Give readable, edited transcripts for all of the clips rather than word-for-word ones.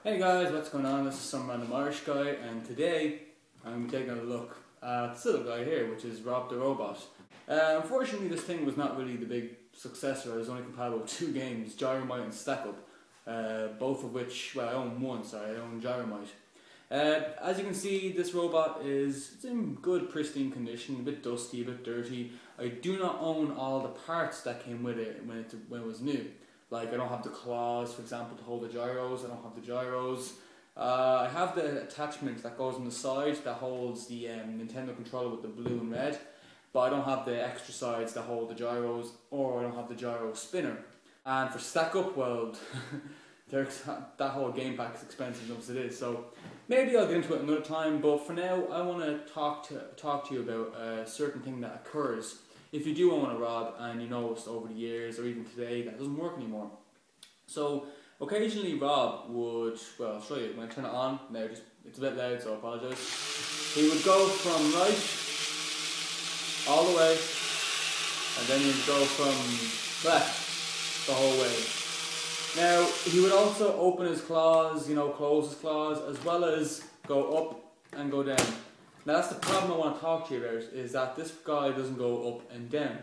Hey guys, what's going on? This is some random Irish guy, and today I'm taking a look at this little guy here, which is R.O.B the robot. Unfortunately, this thing was not really the big successor. It was only compatible with two games, GYROMITE and StackUp, both of which, well, I own one, sorry, I own GYROMITE. As you can see, this robot is in good, pristine condition, a bit dusty, a bit dirty. I do not own all the parts that came with it when it was new. Like, I don't have the claws, for example, to hold the gyros. I don't have the gyros. I have the attachment that goes on the side that holds the Nintendo controller with the blue and red, but I don't have the extra sides that hold the gyros, or I don't have the gyro spinner. And for StackUp, well, that whole game pack is expensive enough as it is, so maybe I'll get into it another time, but for now I want to talk to you about a certain thing that occurs if you do own a R.O.B and you noticed over the years or even today that it doesn't work anymore. So occasionally R.O.B would, well, I'll show you when I turn it on. Now it's a bit loud, so I apologise. He would go from right all the way, and then he'd go from left the whole way. Now he would also open his claws, close his claws, as well as go up and go down. Now that's the problem I want to talk to you about, is that this guy doesn't go up and down.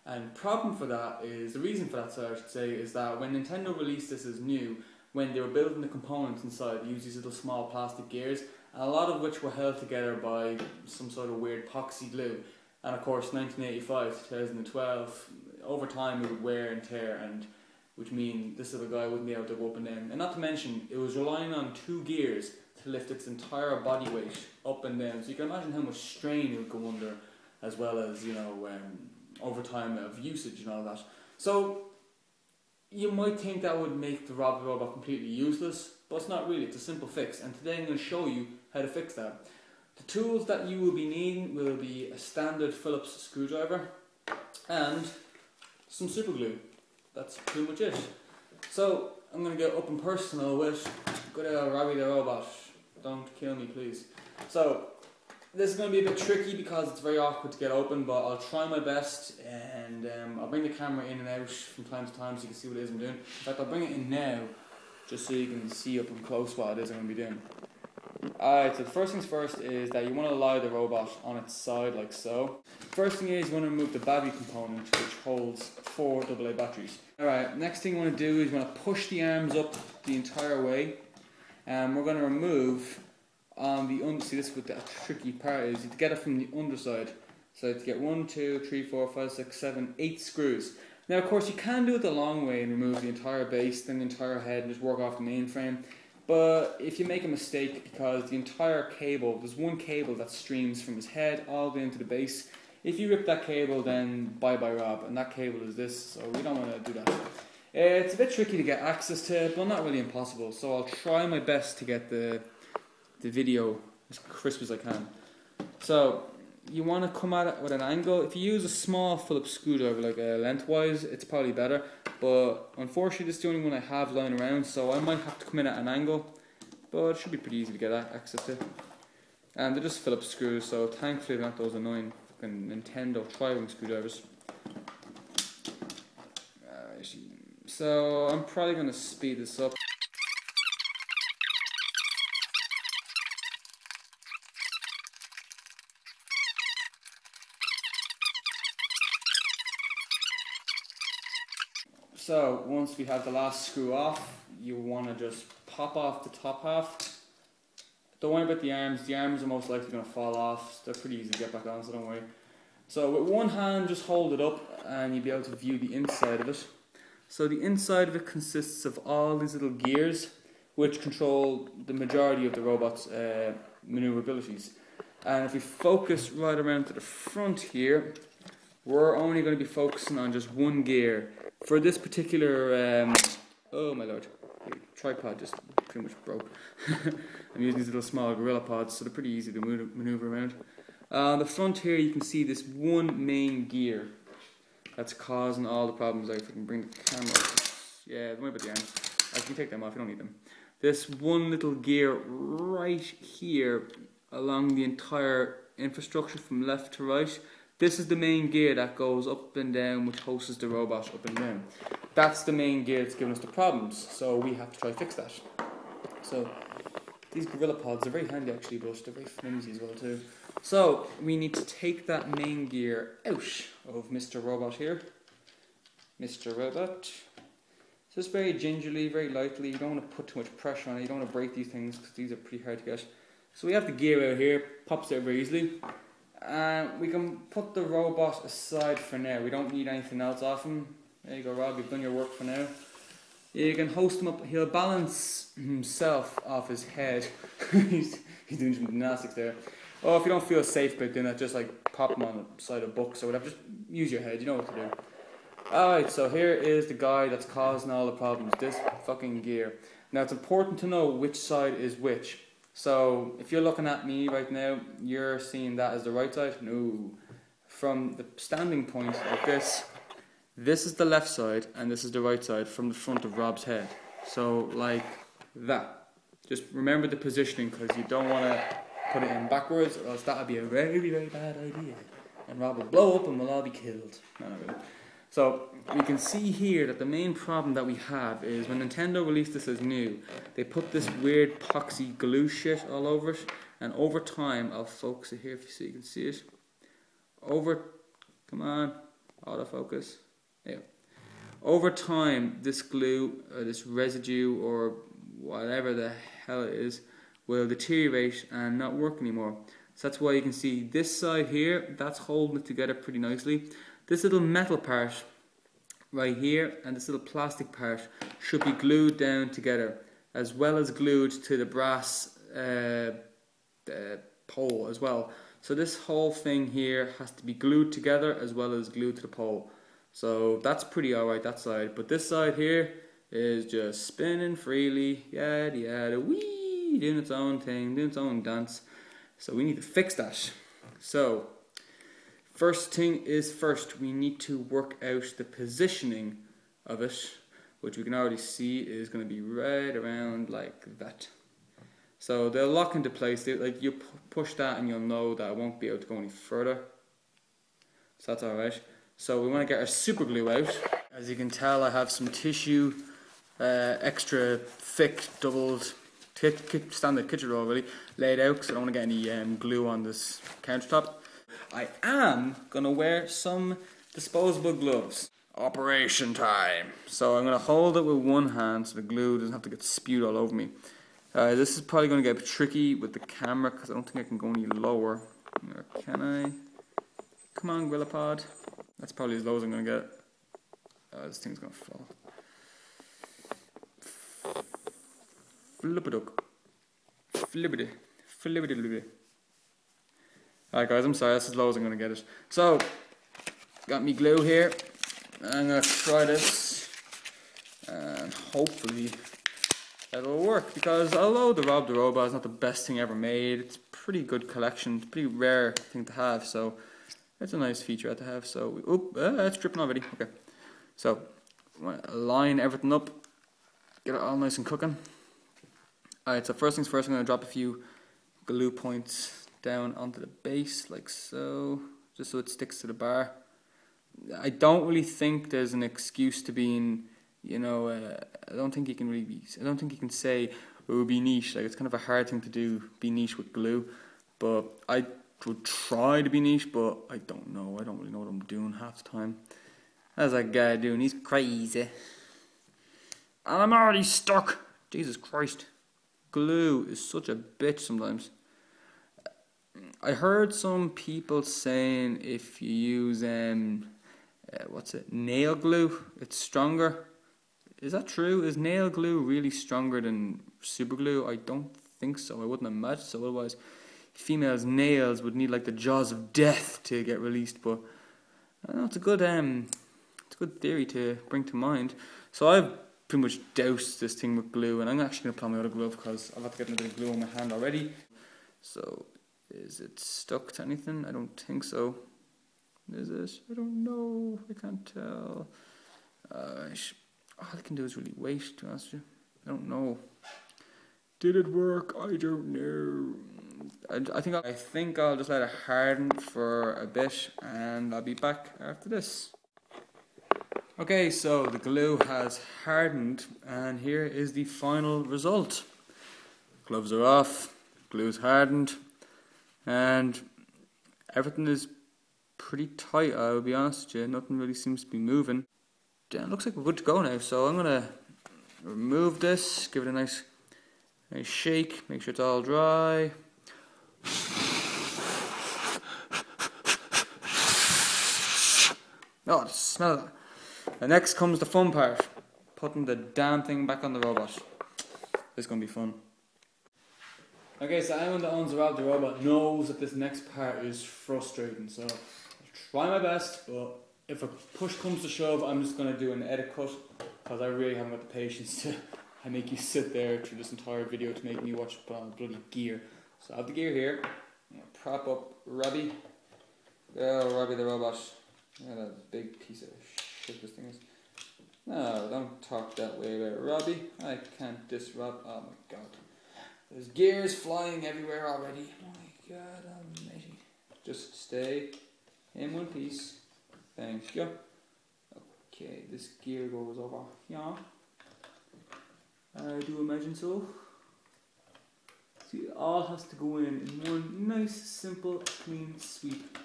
And the reason for that, sorry, I should say, is that when Nintendo released this as new, when they were building the components inside, they used these little small plastic gears, and a lot of which were held together by some sort of weird epoxy glue. And of course, 1985 to 2012, over time it would wear and tear, and which means this little guy wouldn't be able to go up and down. And not to mention, it was relying on two gears to lift its entire body weight up and down. So you can imagine how much strain it would go under, as well as, over time of usage and all that. So you might think that would make the R.O.B robot completely useless, but it's not really. It's a simple fix, and today I'm going to show you how to fix that. The tools that you will be needing will be a standard Phillips screwdriver and some super glue. That's pretty much it. So I'm going to get up and personal with good old R.O.B the robot. Don't kill me, please. So this is going to be a bit tricky because it's very awkward to get open, but I'll try my best, and I'll bring the camera in and out from time to time so you can see what it is I'm doing. In fact, I'll bring it in now just so you can see up and close what it is I'm going to be doing. Alright, so the first things first is that you want to lie the robot on its side like so. First thing is you want to remove the battery component, which holds 4 AA batteries. Alright, next thing you want to do is you want to push the arms up the entire way, and we're going to remove on the see, this is what the tricky part is, you have to get it from the underside. So you have to get 1, 2, 3, 4, 5, 6, 7, 8 screws. Now of course you can do it the long way and remove the entire base, then the entire head, and just work off the mainframe. But if you make a mistake, because the entire cable, there's one cable that streams from his head all the way into the base. If you rip that cable, then bye bye R.O.B, and that cable is this, so we don't want to do that. It's a bit tricky to get access to it, but not really impossible, so I'll try my best to get the video as crisp as I can. So you want to come at it with an angle. If you use a small Phillips screwdriver, like lengthwise, it's probably better, but unfortunately this is the only one I have lying around, so I might have to come in at an angle, but it should be pretty easy to get access to. And they're just Phillips screws, so thankfully they're not those annoying fucking Nintendo tri-ring screwdrivers. So I'm probably going to speed this up. So once we have the last screw off, you want to just pop off the top half. Don't worry about the arms are most likely going to fall off. They're pretty easy to get back on, so don't worry. So with one hand, just hold it up and you'll be able to view the inside of it. So the inside of it consists of all these little gears which control the majority of the robot's maneuverabilities. And if we focus right around to the front here, we're only going to be focusing on just one gear. For this particular, oh my lord, the tripod just pretty much broke. I'm using these little small gorilla pods, so they're pretty easy to maneuver around. On the front here you can see this one main gear that's causing all the problems. Like, if I can bring the camera up. Yeah, don't worry about the arms. I can take them off, you don't need them. This one little gear right here along the entire infrastructure from left to right, this is the main gear that goes up and down, which hosts the robot up and down. That's the main gear that's giving us the problems, so we have to try to fix that. So these Gorilla Pods are very handy actually, but they're very flimsy as well too. So we need to take that main gear out of Mr. Robot here. Mr. Robot. Just very gingerly, very lightly. You don't want to put too much pressure on it. You don't want to break these things because these are pretty hard to get. So we have the gear out here, pops out very easily. And we can put the robot aside for now. We don't need anything else off him. There you go, Rob, you've done your work for now. You can hoist him up. He'll balance himself off his head. he's doing some gymnastics there. Oh, if you don't feel safe about doing that, just like pop him on the side of books or whatever. Just use your head, you know what to do. Alright, so here is the guy that's causing all the problems. This fucking gear. Now it's important to know which side is which. So if you're looking at me right now, you're seeing that as the right side? No. From the standing point like this, this is the left side and this is the right side from the front of Rob's head. So like that. Just remember the positioning because you don't want to put it in backwards or else that would be a very, very bad idea. And Rob will blow up and we'll all be killed. No, not really. So we can see here that the main problem that we have is when Nintendo released this as new, they put this weird epoxy glue shit all over it, and over time, I'll focus it here so you can see it. Come on, autofocus. There. Over time, this glue, or this residue, or whatever the hell it is, will deteriorate and not work anymore. So that's why you can see this side here, that's holding it together pretty nicely. This little metal part right here and this little plastic part should be glued down together, as well as glued to the brass pole as well. So this whole thing here has to be glued together as well as glued to the pole. So that's pretty alright, that side. But this side here is just spinning freely, yada yada, wee, doing its own thing, doing its own dance. So we need to fix that. So first thing is first, we need to work out the positioning of it, which we can already see is going to be right around like that. So they'll lock into place. Like you push that and you'll know that it won't be able to go any further. So that's alright. So we want to get our super glue out. As you can tell, I have some tissue, extra thick, doubled, standard kitchen roll really, laid out because I don't want to get any glue on this countertop. I am going to wear some disposable gloves. Operation time. So I'm going to hold it with one hand so the glue doesn't have to get spewed all over me. This is probably going to get tricky with the camera because I don't think I can go any lower. Or can I? Come on, Gorilla Pod. That's probably as low as I'm going to get. This thing's going to fall. Flip-a-duck. Flippity. Flippity-lippity. Alright guys, I'm sorry, that's as low as I'm going to get it. So, got me glue here. I'm going to try this. And hopefully it'll work. Because although the R.O.B. the Robot is not the best thing ever made, it's a pretty good collection. It's a pretty rare thing to have. So, it's a nice feature to have. So, it's dripping already. Okay. So, I want to line everything up. Get it all nice and cooking. Alright, so first things first, I'm going to drop a few glue points down onto the base like so, just so it sticks to the bar. I don't really think there's an excuse to being, you know, I don't think you can really I don't think you can say, oh, be niche. Like, it's kind of a hard thing to do, be niche with glue. But I would try to be niche, but I don't know. I don't really know what I'm doing half the time. How's that guy doing? He's crazy. And I'm already stuck. Jesus Christ. Glue is such a bitch sometimes. I heard some people saying if you use nail glue, it's stronger. Is that true? Is nail glue really stronger than super glue? I don't think so. I wouldn't imagine so. Otherwise, females' nails would need like the jaws of death to get released. But I don't know, it's a good theory to bring to mind. So I've pretty much doused this thing with glue, and I'm actually going to put on my other glove because I've got to get a bit of glue on my hand already. So, is it stuck to anything? I don't think so. Is it? I don't know. I can't tell. All I can do is really wait, to be honest with you. I don't know. Did it work? I don't know. I think I'll just let it harden for a bit, and I'll be back after this. Okay, so the glue has hardened, and here is the final result. Gloves are off, glue's hardened, and everything is pretty tight, I'll be honest with you. Nothing really seems to be moving. It looks like we're good to go now, so I'm going to remove this, give it a nice shake, make sure it's all dry. Oh, smell that. And next comes the fun part, putting the damn thing back on the robot. This is going to be fun. Okay, so anyone that owns a R.O.B robot knows that this next part is frustrating, so I'll try my best, but if a push comes to shove, I'm just going to do an edit cut, because I really haven't got the patience to make you sit there through this entire video to make me watch bloody gear. So I have the gear here. I'm going to prop up R.O.B. Oh, R.O.B the robot. What a big piece of shit this thing is. No, don't talk that way about R.O.B. I can't disrupt. Oh my god. There's gears flying everywhere already. Oh my god almighty. Just stay in one piece. Thank you. Okay, this gear goes over here. I do imagine so. See, it all has to go in one nice, simple, clean sweep.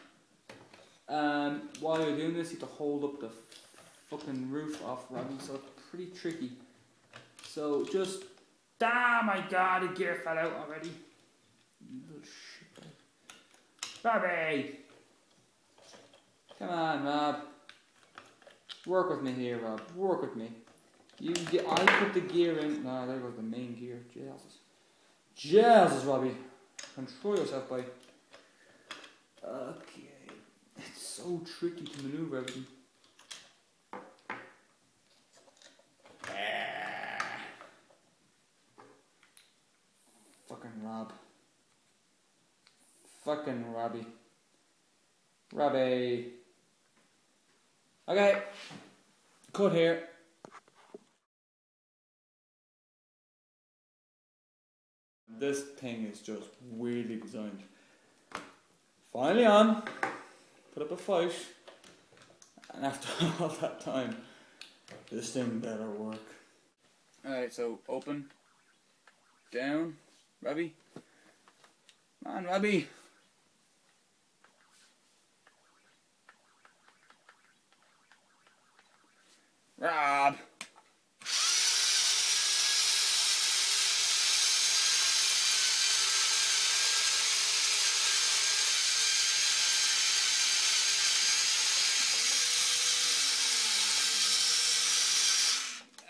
While you're doing this, you have to hold up the fucking roof off R.O.B, so it's pretty tricky. So just, oh my god, the gear fell out already. You little shit. R.O.B! Come on, Rob. Work with me here, Rob. Work with me. I put the gear in. No, there goes the main gear. Jesus. Jesus, R.O.B. Control yourself, boy. Okay. It's so tricky to maneuver everything. Fucking Rob. Fucking R.O.B. R.O.B. Okay. Cut here. This thing is just weirdly designed. Finally on. Put up a fight. And after all that time, this thing better work. Alright, so open. Down. R.O.B. Come on, R.O.B. Rob.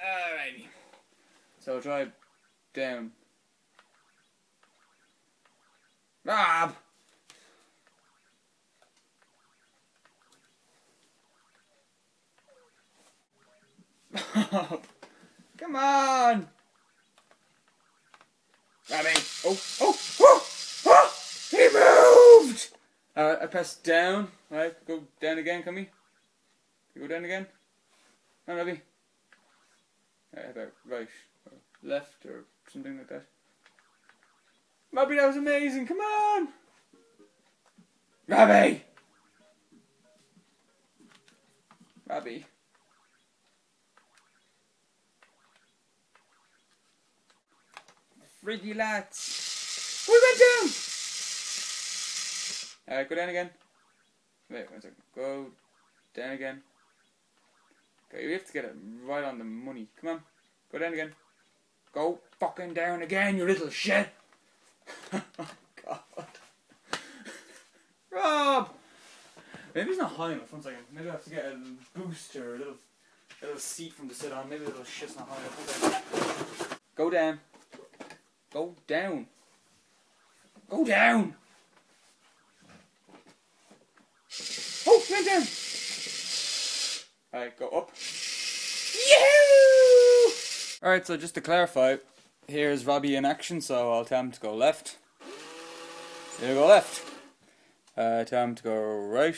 Alrighty. So try down. Rob. Come on! R.O.B. Oh! He moved! I pressed down. Right, go down again, come here. Go down again. Come on, R.O.B. About right, or left, or something like that. R.O.B, that was amazing, come on! R.O.B! R.O.B. Fridgy lads! We went down! Alright, go down again. Wait, 1 second. Go down again. Okay, we have to get it right on the money. Come on. Go down again. Go fucking down again, you little shit! Oh, God. Rob! Maybe it's not high enough. 1 second. Maybe I have to get a booster, a little seat from to sit on. Maybe the little shit's not high enough. Go down. Go down. Go down. Oh, went down. Alright, go up. Yahoo! Alright, so just to clarify, here's R.O.B in action, so I'll tell him to go left. He'll go left. Tell him to go right.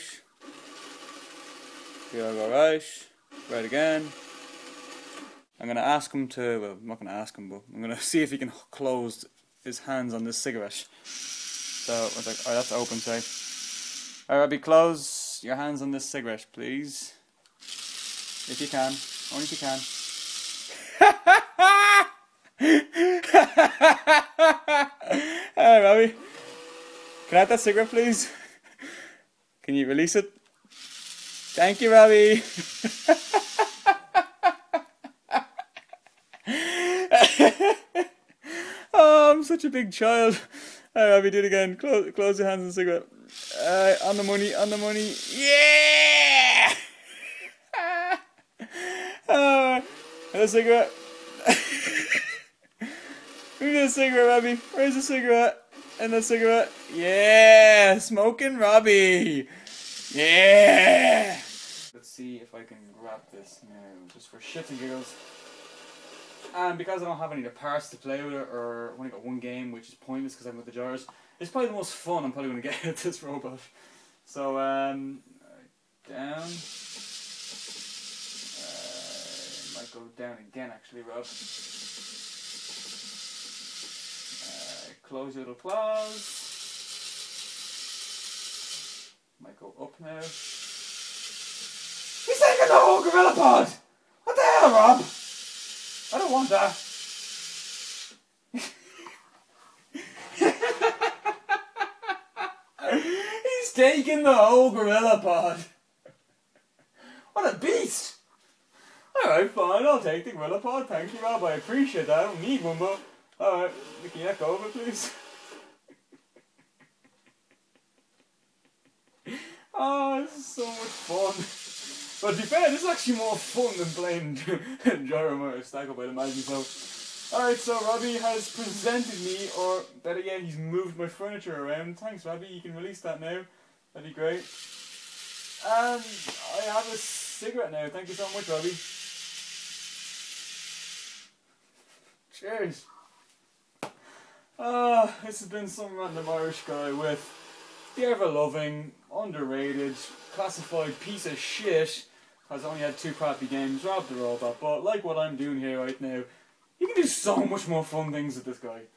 He'll go right. Right again. I'm going to ask him to, well, I'm not going to ask him, but I'm going to see if he can close his hands on this cigarette. So, I was like, alright, that's open, say. Alright, R.O.B, close your hands on this cigarette, please. If you can. Only if you can. Alright, Robbie. Can I have that cigarette, please? Can you release it? Thank you, Robbie. Oh, I'm such a big child. Alright, Robbie, do it again. Close your hands on the cigarette. Alright, on the money, on the money. Yeah! Another cigarette. We need a cigarette, Robbie. Where's the cigarette? And the cigarette. Yeah! Smoking Robbie! Yeah! Let's see if I can grab this now, just for shits and giggles. And because I don't have any of the parts to play with it, or I've only got one game, which is pointless because I'm with the gyros, it's probably the most fun I'm probably going to get at this robot. So, down. Might go down again, actually, Rob. Close your little claws. Might go up now. He's taking the whole gorilla pod! What the hell, Rob? I don't want that. He's taking the whole gorilla pod. What a beast! Alright, fine, I'll take the gorilla pod. Thank you, Rob. I appreciate that. I don't need one, but alright, can you let go of it, please? Oh, this is so much fun. But to be fair, this is actually more fun than playing GYROMITE or Stack Up, I'd imagine. So, alright, so Robbie has presented me, or better yet, he's moved my furniture around. Thanks, Robbie. You can release that now. That'd be great. And I have a cigarette now. Thank you so much, Robbie. Cheers. This has been some random Irish guy with the ever-loving, underrated, classified piece of shit, because I only had 2 crappy games, Rob the Robot. But like what I'm doing here right now, you can do so much more fun things with this guy.